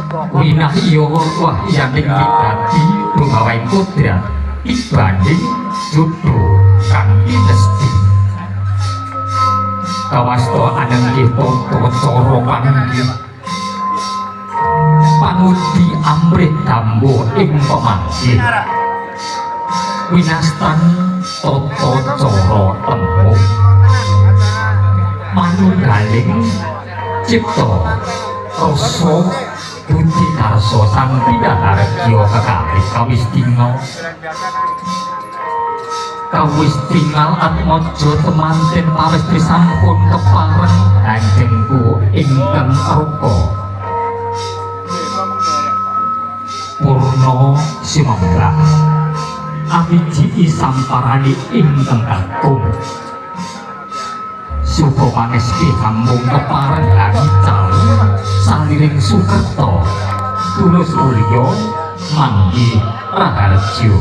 winah iya wah yaning wigati rumawaing kodrat dibanding judul kang pinesti kawasta anenggih tata cara panggih pangudi amrit dambo ing pemanggih winastan tata cara tembung manunggaling cipta rasa budi karsa sang pidahargya kekalih kawistingal atmaja temanten pawesti sampun kepareng hanjengku ingkang rupa purna simangga awiji samparani ingkang kakung suka paneski kambung kepareng hangical saliring sukerto tulus ulya manggi raharjo